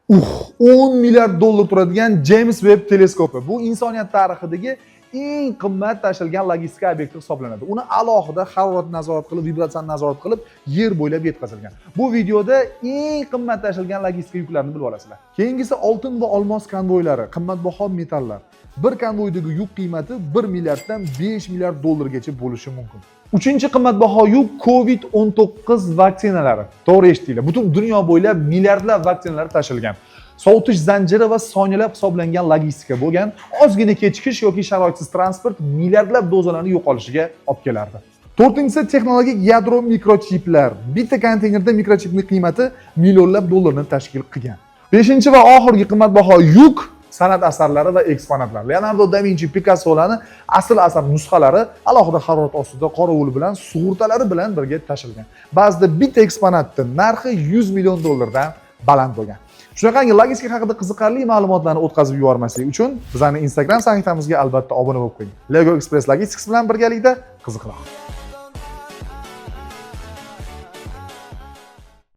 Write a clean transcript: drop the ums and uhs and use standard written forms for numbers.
10 milliard dollar turadigan James Webb teleskopi. Bu insoniyat tarixidagi eng qimmat tashilgan logistika obyekti hisoblanadi. Uni alohida haroratni nazorat qilib, vibratsiyani nazorat qilib, yer bo'ylab yetkazilgan. Bu videoda eng qimmat tashilgan logistika yuklarini bilib olasizlar. Keyingisi oltin va olmos konvoylari, qimmatbaho metallar. Bir konvoydagi yuk qiymati 1 milliarddan 5 milliard dollargacha bo'lishi mumkin. Uchinchi qimmatbaho yuk COVID-19 vaksinalari. To'g'ri eshitdinglar. Butun dunyo bo'ylab milliardlab vaksinalar tashilgan. Sovutish zanjiri va soniyalab hisoblangan logistika bo'lgan, ozgina kechikish yoki sharoitsiz transport milliardlab dozalarni yo'qolishiga olib kelardi. To'rtinchisi texnologik yadro mikrochiplar. Bitta konteynerda mikrochipning qiymati millionlab dollarni tashkil qilgan. Beshinchi va oxirgi qimmatbaho yuk san'at asarlari va eksponatlar. Leonardo da Vinci Picassolarning asl asar nusxalari alohida harorat ostida qorovul bilan sug'urtalari bilan birga tashilgan. Ba'zida bitta eksponatning narxi 100 million dollardan baland bo'lgan. Shunaqangi logistika haqida qiziqarli ma'lumotlarni o'tkazib yubormaslik uchun bizning Instagram sahifamizga albatta obuna bo'lib qo'ying. Lego Express Logistics bilan birgalikda qiziqroq.